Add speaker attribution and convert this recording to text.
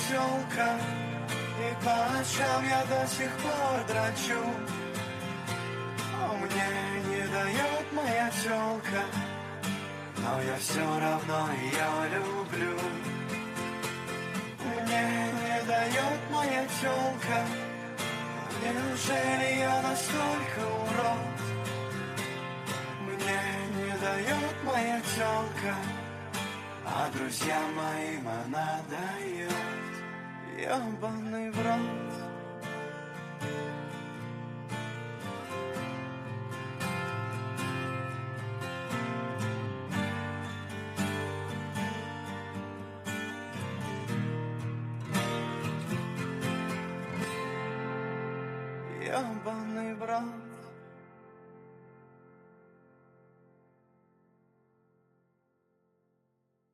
Speaker 1: тёлка, и по ночам я до сих пор дрочу. Но мне не дает моя тёлка, но я все равно ее люблю. Мне не дает моя тёлка, неужели я настолько урод? Мне не дает моя тёлка, а друзьям моим она дает. Ёбаный в рот. Ёбаный в рот.